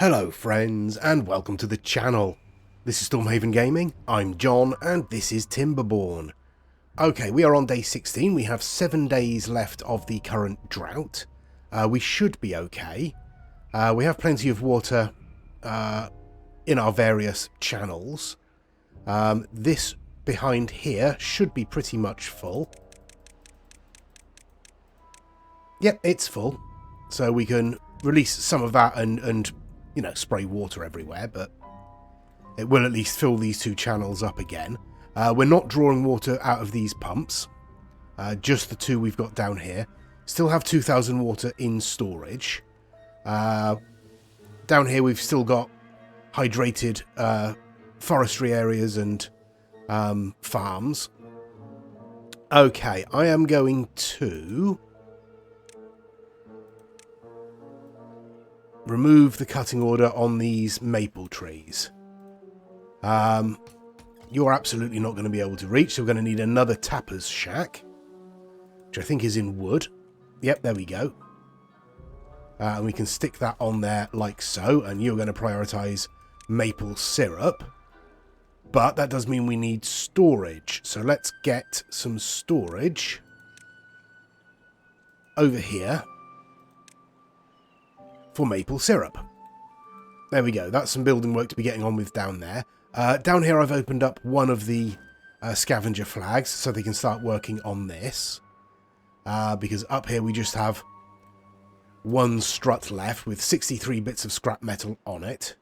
Hello friends and welcome to the channel. This is Stormhaven Gaming, I'm John and this is Timberborn. Okay, we are on day 16, we have 7 days left of the current drought. We should be okay. We have plenty of water in our various channels. This behind here should be pretty much full. Yep, it's full. So we can release some of that and you know, spray water everywhere, but it will at least fill these two channels up again. We're not drawing water out of these pumps, just the two we've got down here. Still have 2,000 water in storage. Down here we've still got hydrated forestry areas and farms. Okay, I am going to remove the cutting order on these maple trees. You're absolutely not going to be able to reach, so we're going to need another tapper's shack, which I think is in wood. Yep, there we go. And we can stick that on there like so, and you're going to prioritise maple syrup. But that does mean we need storage, so let's get some storage over here for maple syrup. There we go. That's some building work to be getting on with down there. Down here I've opened up one of the scavenger flags so they can start working on this. Because up here we just have one strut left with 63 bits of scrap metal on it.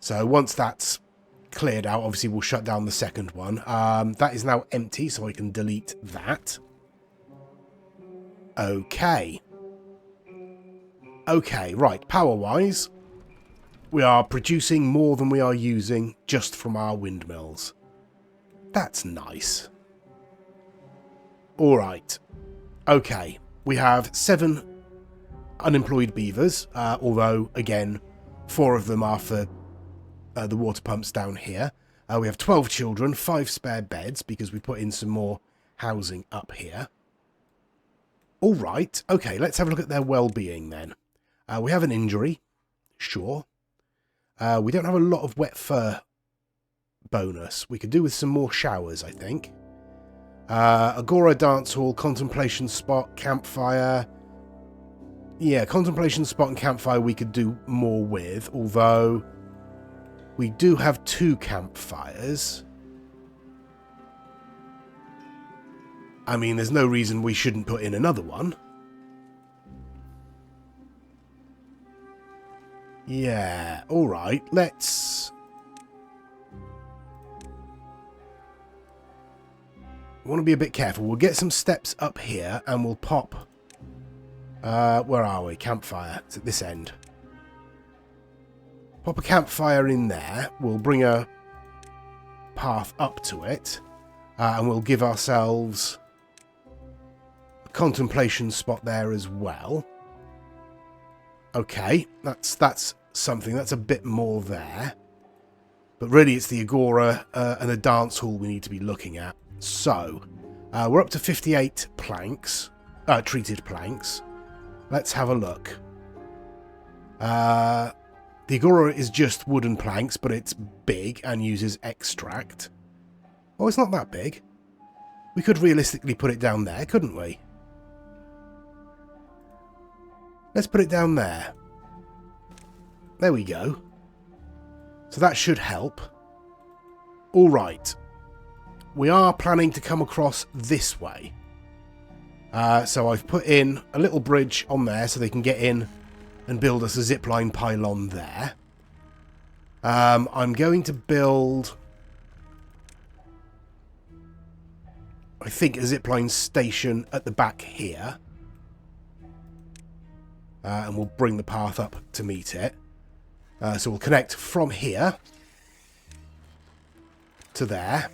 So once that's cleared out, obviously we'll shut down the second one. That is now empty, so I can delete that. Okay. Okay, right, power-wise, we are producing more than we are using just from our windmills. That's nice. Alright, okay, we have 7 unemployed beavers, although, again, 4 of them are for the water pumps down here. We have 12 children, 5 spare beds, because we put in some more housing up here. Alright, okay, let's have a look at their well-being then. We have an injury, sure. We don't have a lot of wet fur bonus. We could do with some more showers, I think. Agora dance hall, contemplation spot, campfire. Yeah, contemplation spot and campfire we could do more with, although we do have 2 campfires. I mean, there's no reason we shouldn't put in another one. Yeah, alright, let's... I want to be a bit careful. We'll get some steps up here and we'll pop... where are we? Campfire. It's at this end. Pop a campfire in there. We'll bring a path up to it. And we'll give ourselves a contemplation spot there as well. Okay, that's something. That's a bit more there. But really it's the Agora and the dance hall we need to be looking at. So, we're up to 58 planks. Treated planks. Let's have a look. The Agora is just wooden planks, but it's big and uses extract. Oh, it's not that big. We could realistically put it down there, couldn't we? Let's put it down there. There we go. So that should help. Alright. We are planning to come across this way. So I've put in a little bridge on there so they can get in and build us a zipline pylon there. I'm going to build, I think, a zipline station at the back here. And we'll bring the path up to meet it. So we'll connect from here to there.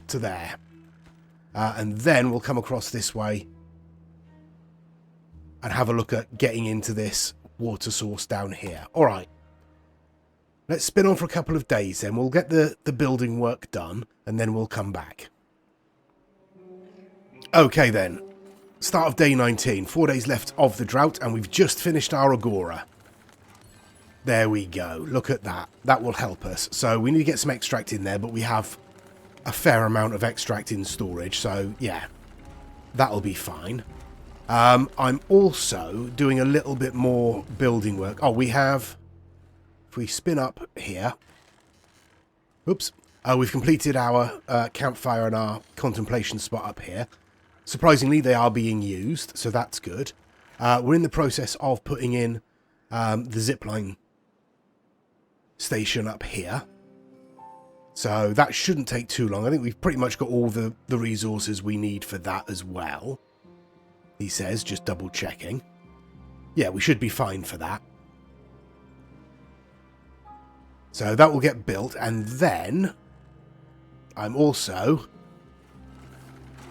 To there. And then we'll come across this way and have a look at getting into this water source down here. Alright. Let's spin on for a couple of days then. We'll get the building work done and then we'll come back. Okay then. Start of day 19, 4 days left of the drought, and we've just finished our Agora. There we go. Look at that. That will help us. So we need to get some extract in there, but we have a fair amount of extract in storage. So, yeah, that'll be fine. I'm also doing a little bit more building work. Oh, we have... If we spin up here... Oops. We've completed our campfire and our contemplation spot up here. Surprisingly, they are being used, so that's good. We're in the process of putting in the zipline station up here. So that shouldn't take too long. I think we've pretty much got all the resources we need for that as well. He says, just double checking. Yeah, we should be fine for that. So that will get built, and then I'm also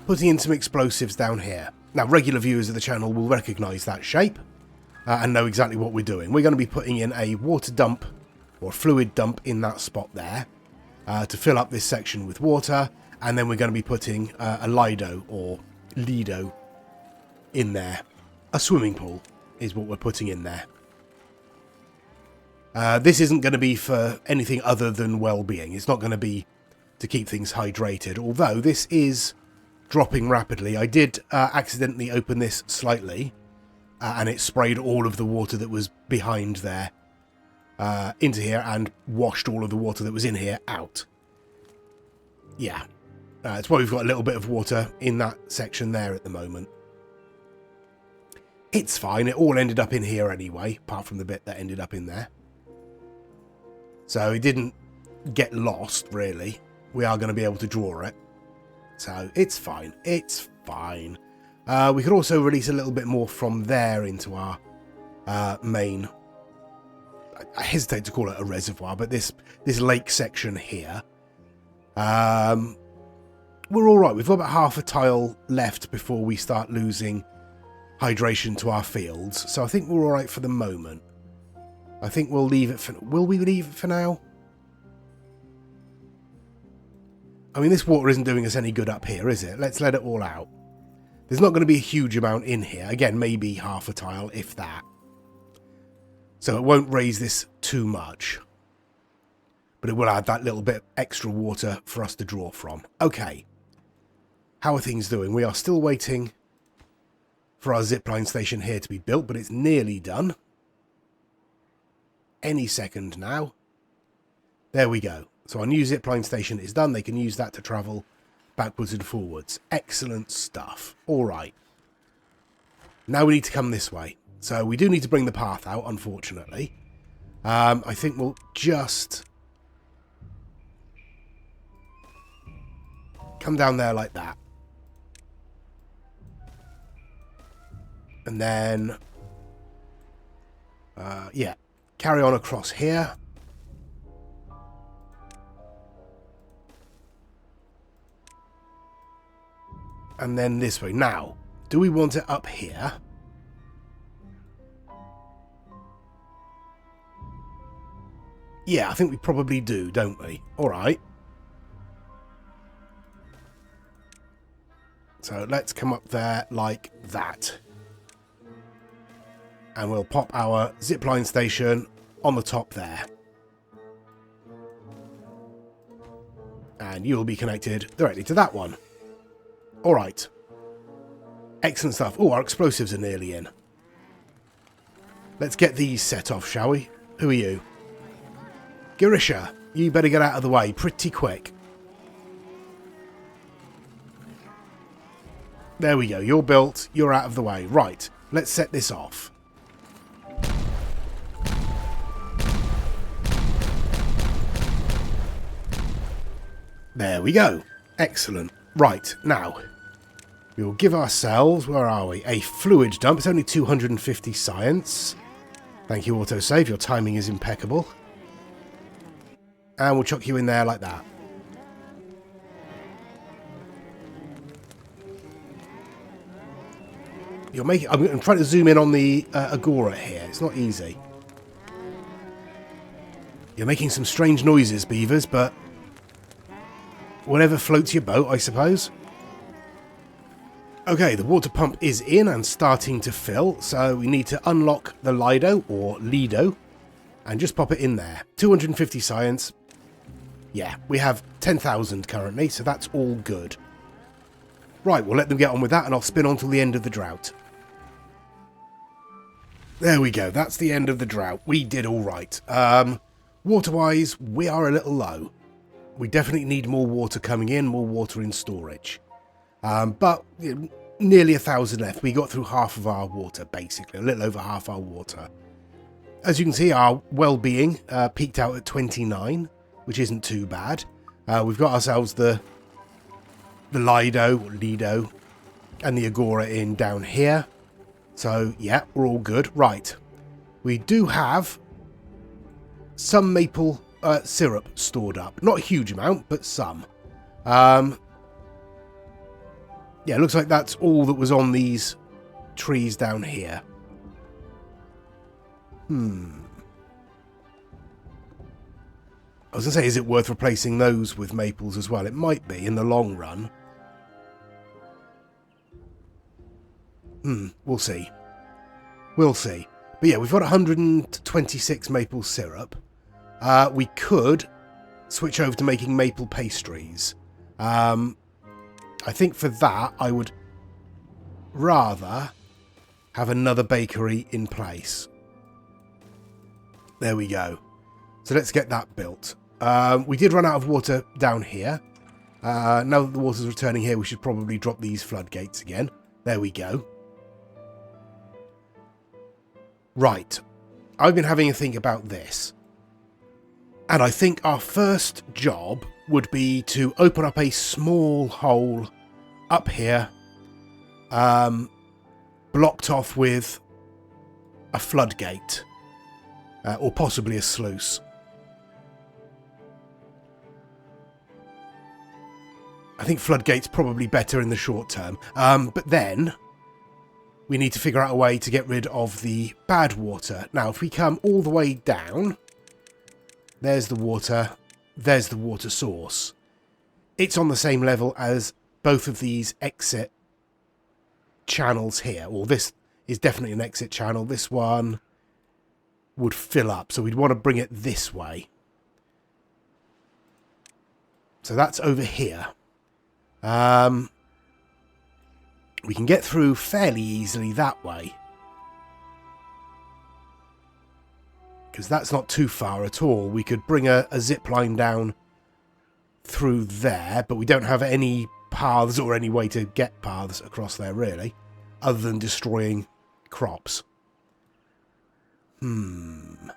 putting in some explosives down here. Now, regular viewers of the channel will recognise that shape and know exactly what we're doing. We're going to be putting in a water dump or fluid dump in that spot there to fill up this section with water, and then we're going to be putting a Lido or Lido in there. A swimming pool is what we're putting in there. This isn't going to be for anything other than well-being. It's not going to be to keep things hydrated, although this is dropping rapidly. I did accidentally open this slightly, and it sprayed all of the water that was behind there into here and washed all of the water that was in here out. Yeah, it's why we've got a little bit of water in that section there at the moment. It's fine. It all ended up in here anyway, apart from the bit that ended up in there. So it didn't get lost, really. We are going to be able to draw it. So it's fine. It's fine. We could also release a little bit more from there into our main... I hesitate to call it a reservoir, but this lake section here. We're all right. We've got about half a tile left before we start losing hydration to our fields. So I think we're all right for the moment. I think we'll leave it for... Will we leave it for now? I mean, this water isn't doing us any good up here, is it? Let's let it all out. There's not going to be a huge amount in here. Again, maybe half a tile, if that. So it won't raise this too much. But it will add that little bit extra water for us to draw from. Okay. How are things doing? We are still waiting for our zipline station here to be built, but it's nearly done. Any second now. There we go. So our new zipline station is done. They can use that to travel backwards and forwards. Excellent stuff. All right. Now we need to come this way. So we do need to bring the path out, unfortunately. I think we'll just come down there like that. And then, yeah, carry on across here. And then this way. Now, do we want it up here? Yeah, I think we probably do, don't we? All right. So let's come up there like that. And we'll pop our zipline station on the top there. And you'll be connected directly to that one. All right. Excellent stuff. Oh, our explosives are nearly in. Let's get these set off, shall we? Who are you? Girisha, you better get out of the way pretty quick. There we go. You're built. You're out of the way. Right. Let's set this off. There we go. Excellent. Right. Now, we will give ourselves, where are we? A fluid dump. It's only 250 science. Thank you, autosave. Your timing is impeccable. And we'll chuck you in there like that. You're making... I'm trying to zoom in on the agora here. It's not easy. You're making some strange noises, beavers, but whatever floats your boat, I suppose. Okay, the water pump is in and starting to fill, so we need to unlock the Lido, or Lido, and just pop it in there. 250 science. Yeah, we have 10,000 currently, so that's all good. Right, we'll let them get on with that, and I'll spin on till the end of the drought. There we go. That's the end of the drought. We did all right. Water-wise, we are a little low. We definitely need more water coming in, more water in storage. But nearly 1,000 left. We got through half of our water, basically. A little over half our water. As you can see, our well-being peaked out at 29, which isn't too bad. We've got ourselves the Lido, and the Agora in down here. So, yeah, we're all good. Right. We do have some maple syrup stored up. Not a huge amount, but some. Yeah, it looks like that's all that was on these trees down here. I was going to say, is it worth replacing those with maples as well? It might be in the long run. We'll see. We'll see. But yeah, we've got 126 maple syrup. We could switch over to making maple pastries. I think for that, I would rather have another bakery in place. There we go. So let's get that built. We did run out of water down here. Now that the water's returning here, we should probably drop these floodgates again. There we go. Right. I've been having a think about this. And I think our first job would be to open up a small hole up here, blocked off with a floodgate, or possibly a sluice. I think floodgate's probably better in the short term, but then we need to figure out a way to get rid of the Badwater. Now, if we come all the way down, there's the water source. It's on the same level as both of these exit channels here. Or this is definitely an exit channel. This one would fill up, so we'd want to bring it this way. So that's over here. We can get through fairly easily that way, because that's not too far at all. We could bring a zip line down through there, but we don't have any paths or any way to get paths across there, really, other than destroying crops. The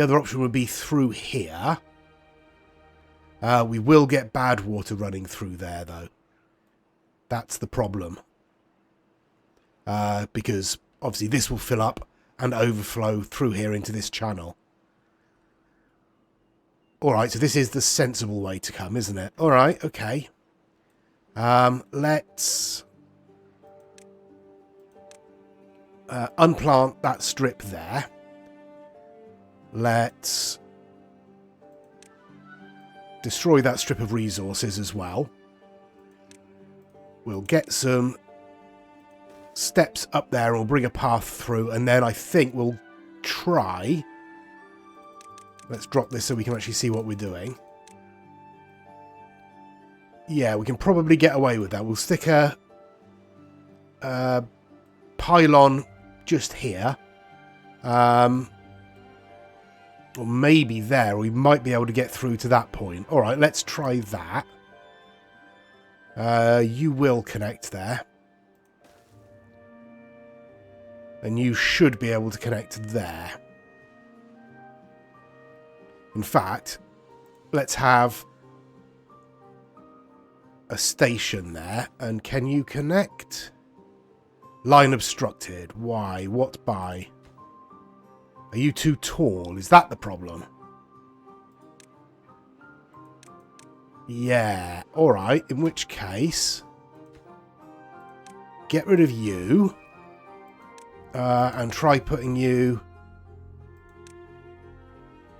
other option would be through here. We will get Badwater running through there, though. That's the problem. Because, obviously, this will fill up and overflow through here into this channel. Alright, so this is the sensible way to come, isn't it? Alright, okay. Let's unplant that strip there. Let's destroy that strip of resources as well. We'll get some steps up there, and we'll bring a path through, and then I think we'll try... Let's drop this so we can actually see what we're doing. Yeah, we can probably get away with that. We'll stick a pylon just here. Or maybe there. We might be able to get through to that point. Alright, let's try that. You will connect there. And you should be able to connect there. In fact, let's have a station there. And can you connect? Line obstructed. Why? What by? Are you too tall? Is that the problem? Yeah. Alright, in which case... Get rid of you. And try putting you...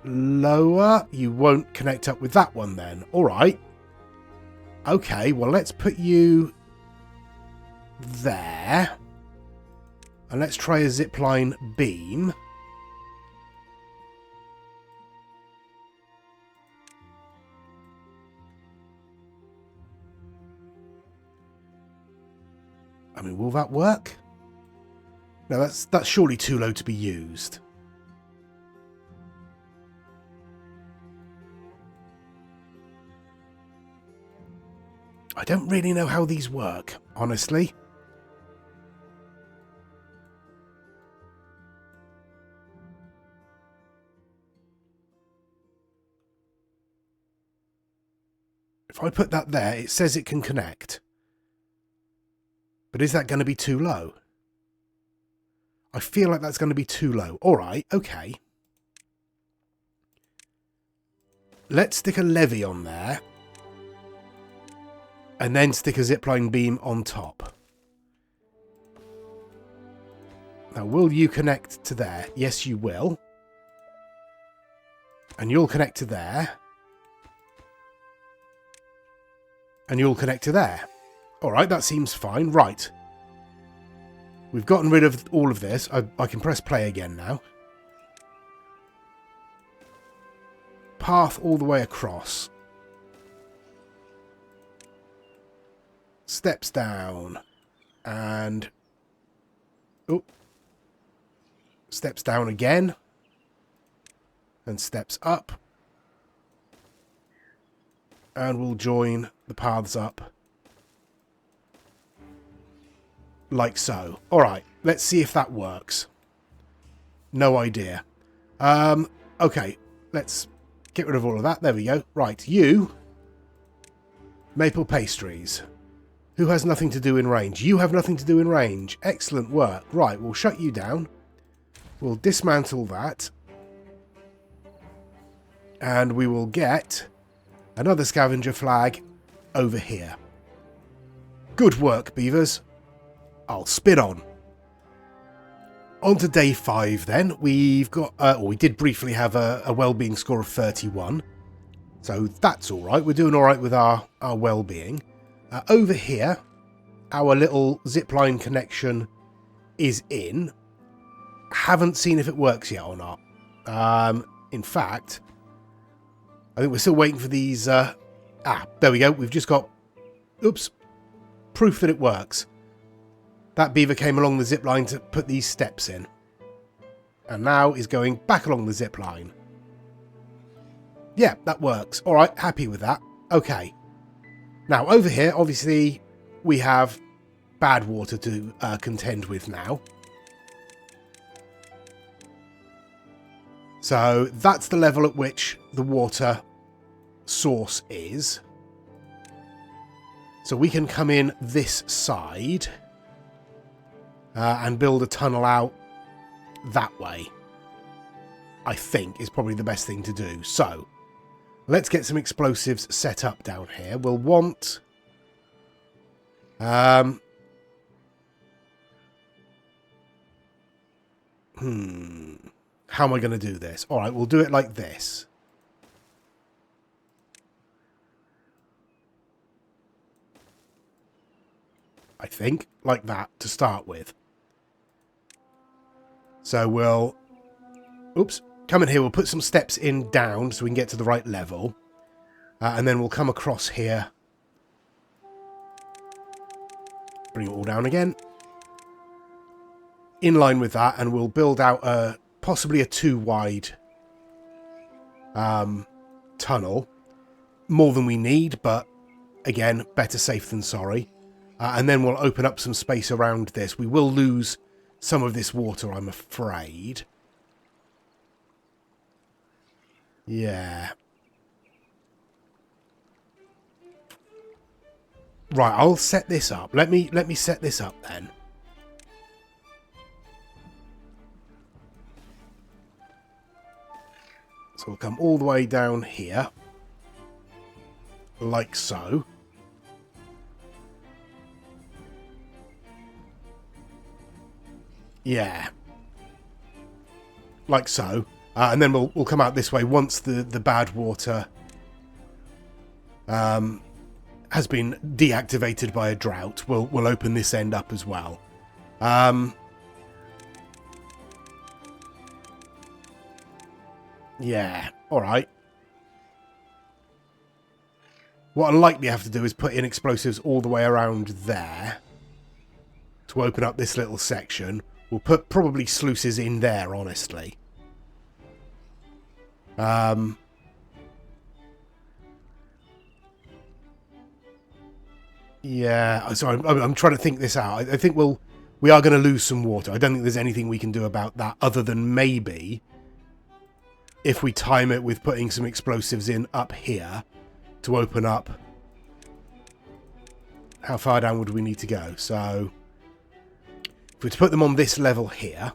lower. You won't connect up with that one then. Alright. Okay, well let's put you... there. And let's try a zipline beam. I mean, will that work? No, that's surely too low to be used. I don't really know how these work, honestly. If I put that there, it says it can connect. But is that going to be too low? I feel like that's going to be too low. All right, okay. Let's stick a levee on there. And then stick a zipline beam on top. Now, will you connect to there? Yes, you will. And you'll connect to there. And you'll connect to there. Alright, that seems fine. Right. We've gotten rid of all of this. I can press play again now. Path all the way across. Steps down. And... oh. Steps down again. And steps up. And we'll join the paths up. Like so. Alright, let's see if that works. No idea. Okay, let's get rid of all of that. There we go. Right, you... Maple pastries. Who has nothing to do in range? You have nothing to do in range. Excellent work. Right, we'll shut you down. We'll dismantle that. And we will get another scavenger flag over here. Good work, beavers. I'll spin on. On to day 5 then. We've got... we did briefly have a well-being score of 31. So that's alright. We're doing alright with our well-being. Over here, our little zipline connection is in. Haven't seen if it works yet or not. In fact, I think we're still waiting for these... there we go. We've just got... oops. Proof that it works. That beaver came along the zip line to put these steps in. And now is going back along the zip line. Yeah, that works. Alright, happy with that. Okay. Now, over here, obviously, we have Badwater to contend with now. So, that's the level at which the water source is. So we can come in this side and build a tunnel out that way. I think is probably the best thing to do. So, let's get some explosives set up down here. We'll want... how am I going to do this? Alright, we'll do it like this. I think, like that, to start with. So we'll... oops. Come in here, we'll put some steps in down so we can get to the right level. And then we'll come across here. Bring it all down again. In line with that, and we'll build out possibly a 2-wide tunnel. More than we need, but again, better safe than sorry. And then we'll open up some space around this. We will lose some of this water, I'm afraid. Yeah. Right, I'll set this up. Let me set this up then. So we'll come all the way down here. Like so. Yeah. Like so. And then we'll come out this way once the Badwater has been deactivated by a drought. We'll open this end up as well. Yeah, alright. What I'll likely have to do is put in explosives all the way around there to open up this little section. We'll put probably sluices in there, honestly. Yeah, so I'm trying to think this out. I think we are going to lose some water. I don't think there's anything we can do about that other than maybe if we time it with putting some explosives in up here to open up. How far down would we need to go? So if we were to put them on this level here,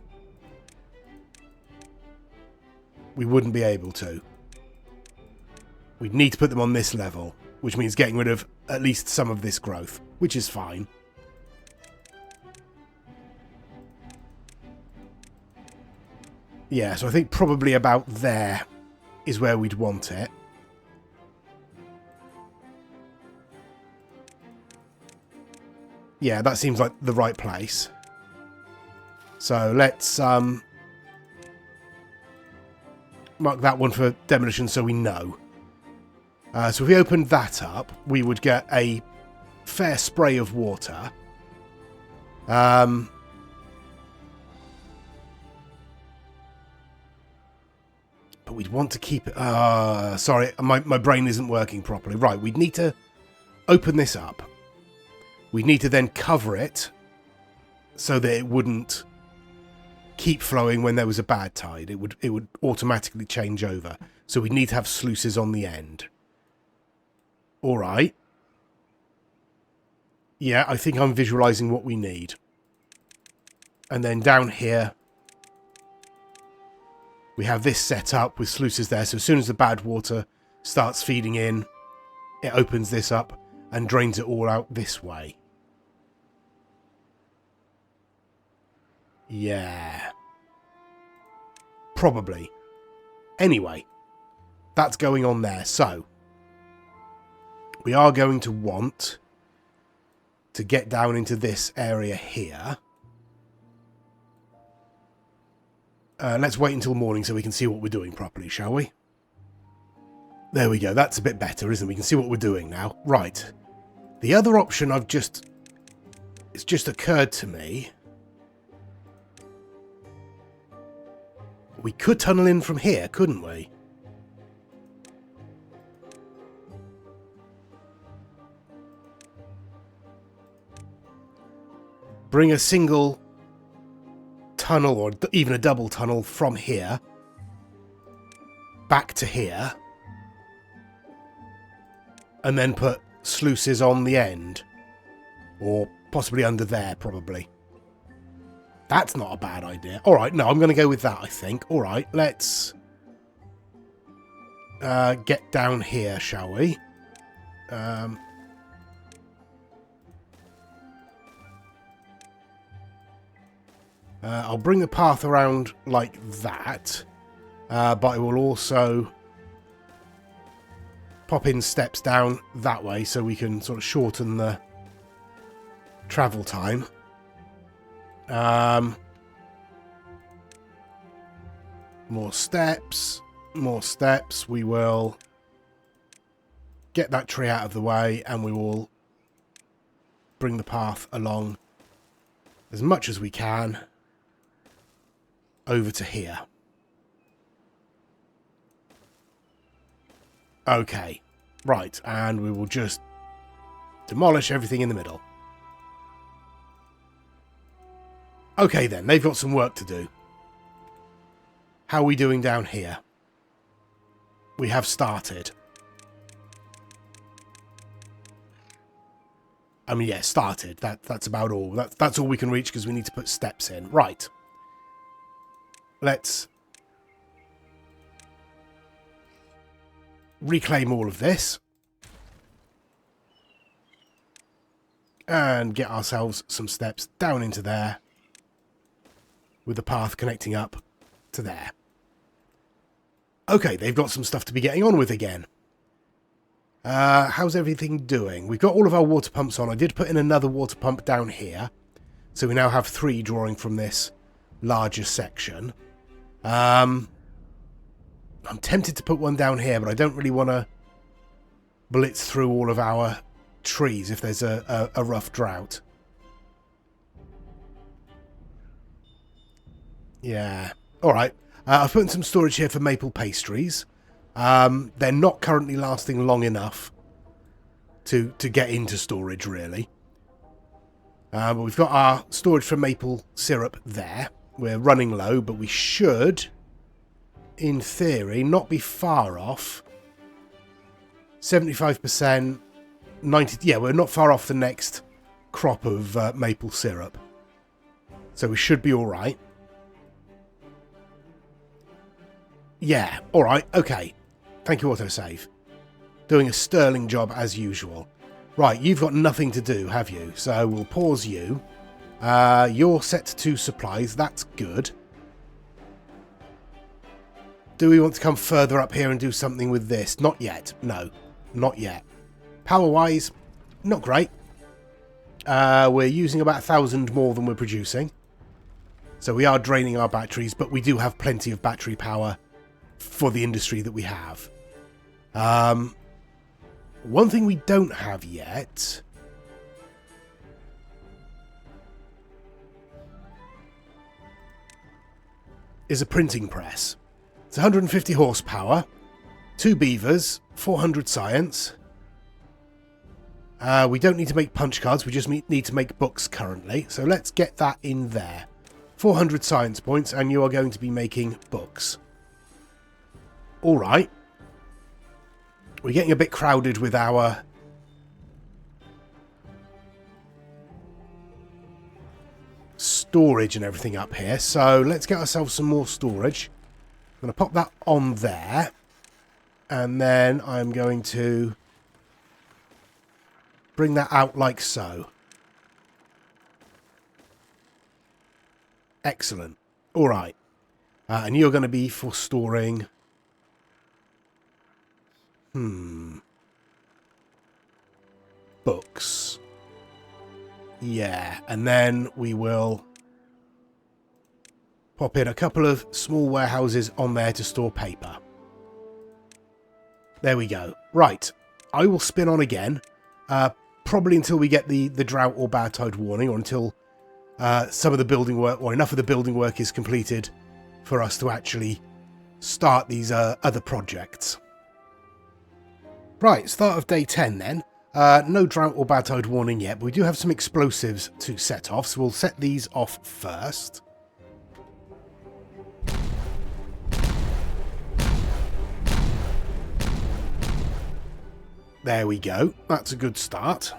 we wouldn't be able to. We'd need to put them on this level, which means getting rid of at least some of this growth, which is fine. Yeah, so I think probably about there is where we'd want it. Yeah, that seems like the right place. So let's mark that one for demolition so we know. So if we opened that up, we would get a fair spray of water. But we'd want to keep it... sorry, my brain isn't working properly. Right, we'd need to open this up. We'd need to then cover it so that it wouldn't keep flowing when there was a bad tide. It would automatically change over. So we'd need to have sluices on the end. All right. Yeah, I think I'm visualizing what we need. And then down here, we have this set up with sluices there. So as soon as the bad water starts feeding in, it opens this up and drains it all out this way. Yeah. Probably. Anyway, that's going on there. So we are going to want to get down into this area here. Let's wait until morning so we can see what we're doing properly, shall we? There we go. That's a bit better, isn't it? We can see what we're doing now. Right. The other option it's just occurred to me. We could tunnel in from here, couldn't we? Bring a single tunnel, or even a double tunnel, from here back to here, and then put sluices on the end, or possibly under there, probably. That's not a bad idea. All right, no, I'm going to go with that, I think. All right, let's get down here, shall we? I'll bring the path around like that, but I will also pop in steps down that way so we can sort of shorten the travel time. More steps. We will get that tree out of the way and we will bring the path along as much as we can over to here. Okay, right, and we will just demolish everything in the middle. Okay then, they've got some work to do. How are we doing down here? We have started. I mean, yeah, started. That's about all. That's all we can reach because we need to put steps in. Right. Let's reclaim all of this. And get ourselves some steps down into there, with the path connecting up to there. Okay, they've got some stuff to be getting on with again. How's everything doing? We've got all of our water pumps on. I did put in another water pump down here, so we now have 3 drawing from this larger section. I'm tempted to put one down here, but I don't really want to blitz through all of our trees if there's a rough drought. Yeah. All right. I've put in some storage here for maple pastries. They're not currently lasting long enough to get into storage, really. But we've got our storage for maple syrup there. We're running low, but we should, in theory, not be far off. 75%, 90... Yeah, we're not far off the next crop of maple syrup. So we should be all right. Yeah, all right, okay. Thank you, autosave. Doing a sterling job as usual. Right, you've got nothing to do, have you? So we'll pause you. You're set to supplies. That's good. Do we want to come further up here and do something with this? Not yet. No, not yet. Power-wise, not great. We're using about 1,000 more than we're producing. So we are draining our batteries, but we do have plenty of battery power for the industry that we have. One thing we don't have yet is a printing press. It's 150 horsepower, 2 beavers, 400 science. We don't need to make punch cards, we just need to make books currently. So let's get that in there. 400 science points, and you are going to be making books. Alright. We're getting a bit crowded with our storage and everything up here. So let's get ourselves some more storage. I'm going to pop that on there. And then I'm going to bring that out like so. Excellent. All right. And you're going to be for storing... books. Yeah, and then we will pop in a couple of small warehouses on there to store paper. There we go. Right, I will spin on again, probably until we get the drought or bad tide warning, or until some of the building work, or enough of the building work is completed for us to actually start these other projects. Right, start of day 10 then. No drought or bad tide warning yet, but we do have some explosives to set off, so we'll set these off first. There we go. That's a good start.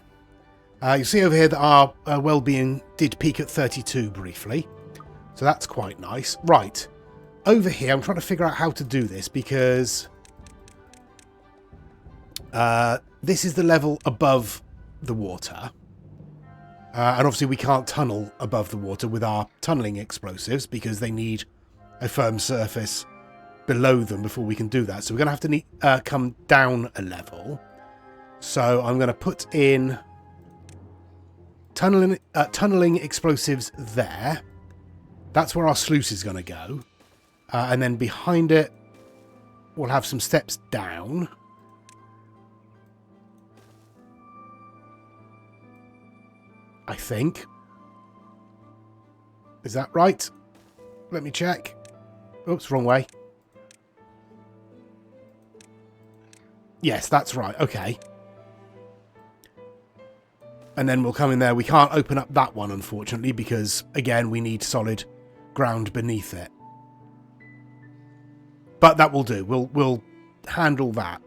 You see over here that our well-being did peak at 32 briefly, so that's quite nice. Right, over here I'm trying to figure out how to do this, because... this is the level above the water. And obviously we can't tunnel above the water with our tunneling explosives because they need a firm surface below them before we can do that. So we're going to have to come down a level. So I'm going to put in tunneling explosives there. That's where our sluice is going to go. And then behind it, we'll have some steps down. I think. Is that right? Let me check. Oops, wrong way. Yes, that's right. Okay. And then we'll come in there. We can't open up that one, unfortunately, because, again, we need solid ground beneath it. But that will do. We'll handle that.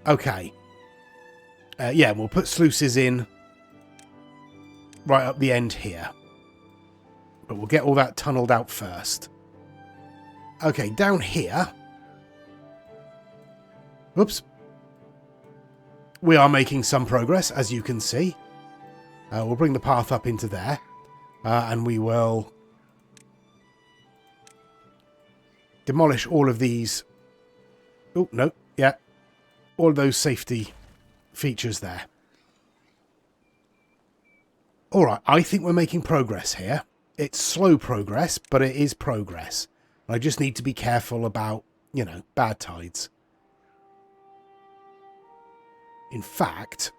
Okay. Yeah, we'll put sluices in right up the end here. But we'll get all that tunneled out first. Okay, down here. Whoops. We are making some progress, as you can see. We'll bring the path up into there. And we will demolish all of these. Oh, no. Yeah. All of those safety features there. Alright, I think we're making progress here. It's slow progress, but it is progress. I just need to be careful about, you know, bad tides. In fact,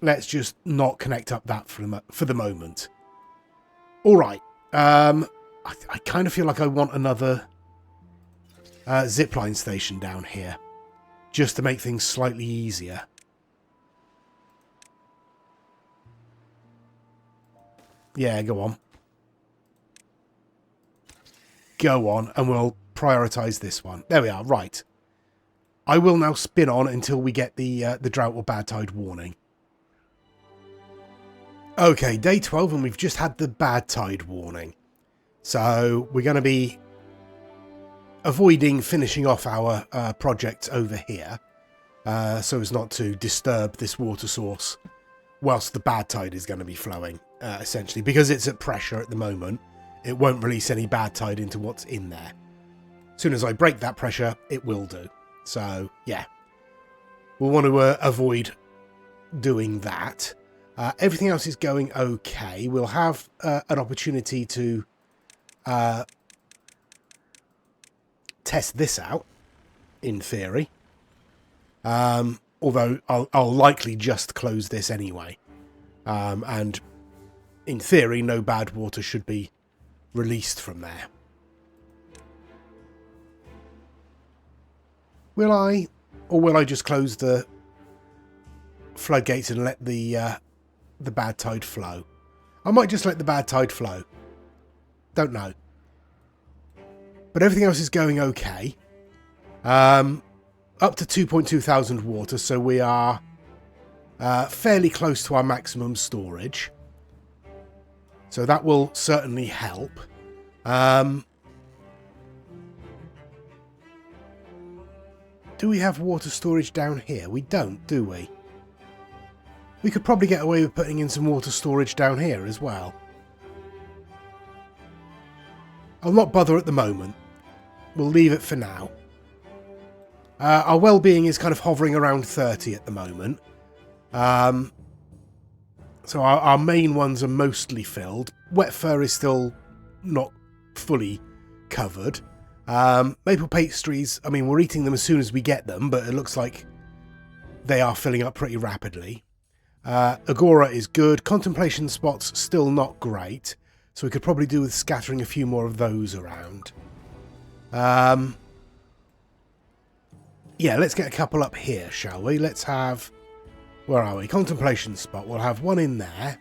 let's just not connect up that for the moment. All right. I kind of feel like I want another zipline station down here, just to make things slightly easier. Yeah, go on. Go on, and we'll prioritise this one. There we are, right. I will now spin on until we get the drought or bad tide warning. Okay, day 12, and we've just had the bad tide warning. So we're going to be avoiding finishing off our projects over here, so as not to disturb this water source whilst the bad tide is going to be flowing, essentially. Because it's at pressure at the moment, it won't release any bad tide into what's in there. As soon as I break that pressure, it will do. So, yeah. We'll want to avoid doing that. Everything else is going okay. We'll have an opportunity to test this out, in theory. Although I'll likely just close this anyway. And in theory, no bad water should be released from there. Will I? Or will I just close the floodgates and let the bad tide flow? I might just let the bad tide flow. Don't know. But everything else is going okay. Up to 2.2 thousand water, so we are fairly close to our maximum storage. So that will certainly help. Do we have water storage down here? We don't, do we? We could probably get away with putting in some water storage down here as well. I'll not bother at the moment. We'll leave it for now. Our well-being is kind of hovering around 30 at the moment. So our main ones are mostly filled. Wet fur is still not fully covered. Maple pastries, I mean, we're eating them as soon as we get them, but it looks like they are filling up pretty rapidly. Agora is good. Contemplation spots still not great, so we could probably do with scattering a few more of those around. Yeah, let's get a couple up here, shall we? Let's have... Where are we? Contemplation spot. We'll have one in there.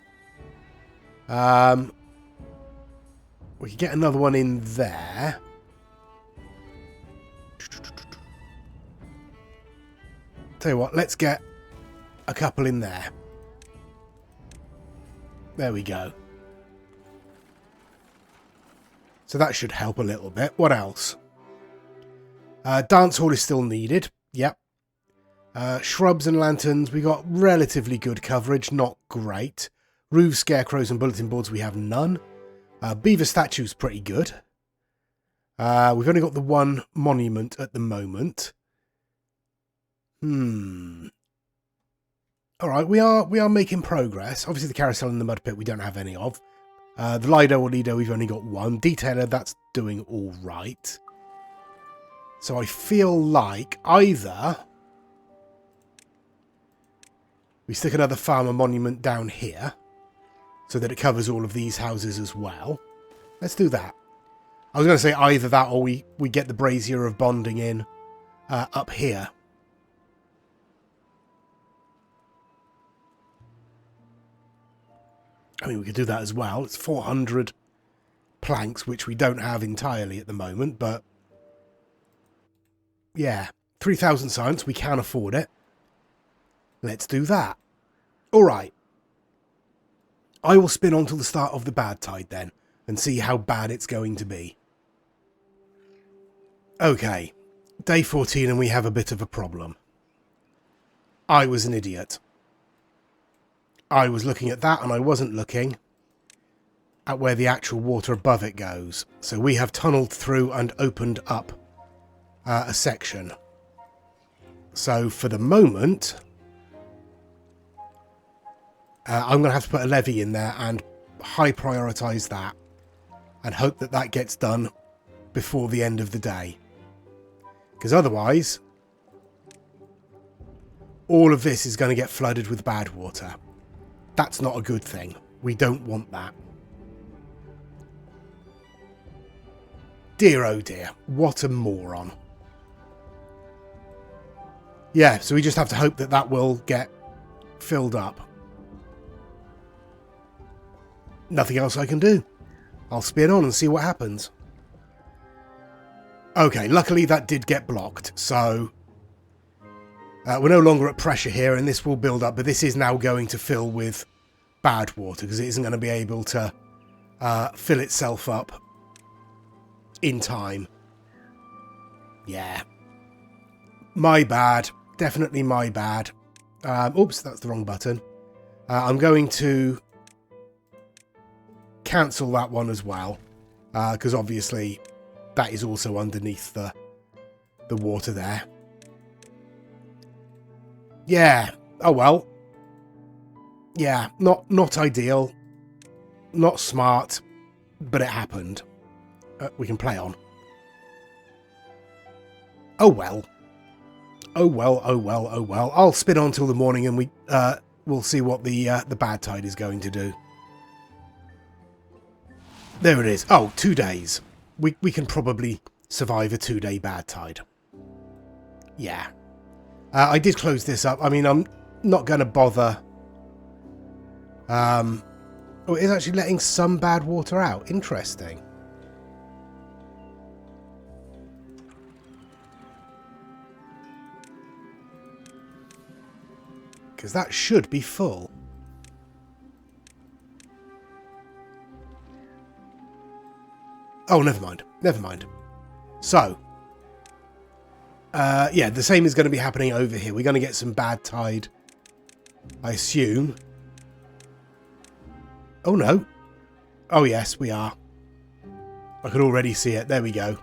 We could get another one in there. Tell you what, let's get a couple in there. There we go. So that should help a little bit. What else? Dance hall is still needed. Yep. Shrubs and lanterns, we got relatively good coverage, not great. Roofs, scarecrows and bulletin boards, we have none. Beaver statues, pretty good. We've only got the one monument at the moment. Alright, we are making progress. Obviously the carousel in the mud pit we don't have any of. The Lido or Lido we've only got one. Detailer, that's doing alright. So I feel like either we stick another farmer monument down here so that it covers all of these houses as well. Let's do that. I was going to say either that or we get the brazier of bonding in up here. I mean, we could do that as well. It's 400 planks, which we don't have entirely at the moment, but yeah, 3,000 science, we can afford it. Let's do that. Alright. I will spin on till the start of the bad tide then, and see how bad it's going to be. Okay, day 14 and we have a bit of a problem. I was an idiot. I was looking at that and I wasn't looking at where the actual water above it goes. So we have tunneled through and opened up a section. So for the moment, I'm going to have to put a levee in there and high prioritise that and hope that that gets done before the end of the day. Because otherwise, all of this is going to get flooded with Badwater. That's not a good thing. We don't want that. Dear oh dear, what a moron. Yeah, so we just have to hope that that will get filled up. Nothing else I can do. I'll spin on and see what happens. Okay, luckily that did get blocked, so we're no longer at pressure here, and this will build up, but this is now going to fill with Badwater because it isn't going to be able to fill itself up in time. Yeah. My bad. Definitely my bad. Oops, that's the wrong button. I'm going to cancel that one as well, because obviously that is also underneath the water there. Yeah. Oh well. Yeah, not ideal. Not smart, but it happened. We can play on. Oh well. Oh well, oh well, oh well. I'll spin on till the morning and we'll see what the bad tide is going to do. There it is. Oh, 2 days. We can probably survive a 2-day bad tide. Yeah. I did close this up. I mean, I'm not going to bother. Oh, it is actually letting some Badwater out. Interesting. Because that should be full. Oh, never mind. Never mind. So, yeah, the same is going to be happening over here. We're going to get some bad tide, I assume. Oh, no. Oh, yes, we are. I could already see it. There we go.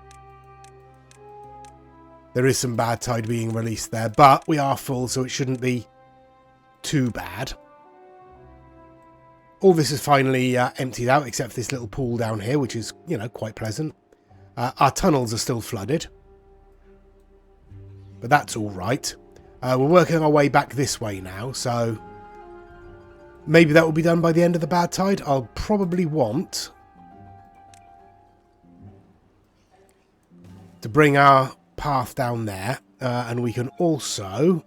There is some bad tide being released there, but we are full, so it shouldn't be too bad. All this is finally emptied out, except for this little pool down here, which is, you know, quite pleasant. Our tunnels are still flooded, but that's all right. We're working our way back this way now, so maybe that will be done by the end of the bad tide. I'll probably want to bring our path down there, and we can also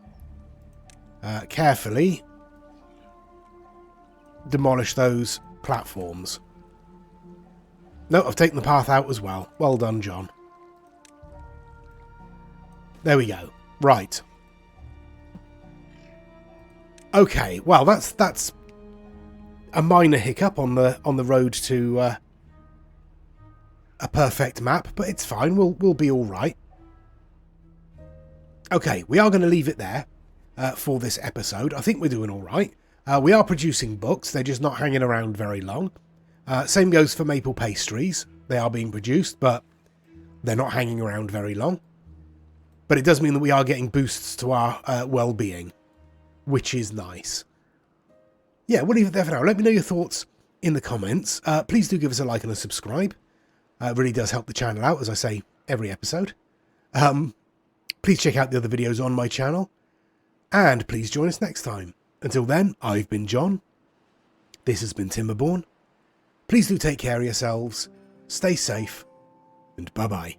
carefully demolish those platforms. No, I've taken the path out as well. Well done, John. There we go. Right. Okay, well that's a minor hiccup on the road to a perfect map, but it's fine. We'll be all right. Okay, we are going to leave it there for this episode. I think we're doing all right. We are producing books. They're just not hanging around very long. Same goes for maple pastries. They are being produced, but they're not hanging around very long. But it does mean that we are getting boosts to our well-being, which is nice. Yeah, we'll leave it there for now. Let me know your thoughts in the comments. Please do give us a like and a subscribe. It really does help the channel out, as I say every episode. Please check out the other videos on my channel. And please join us next time. Until then, I've been John. This has been Timberborn. Please do take care of yourselves, stay safe, and bye-bye.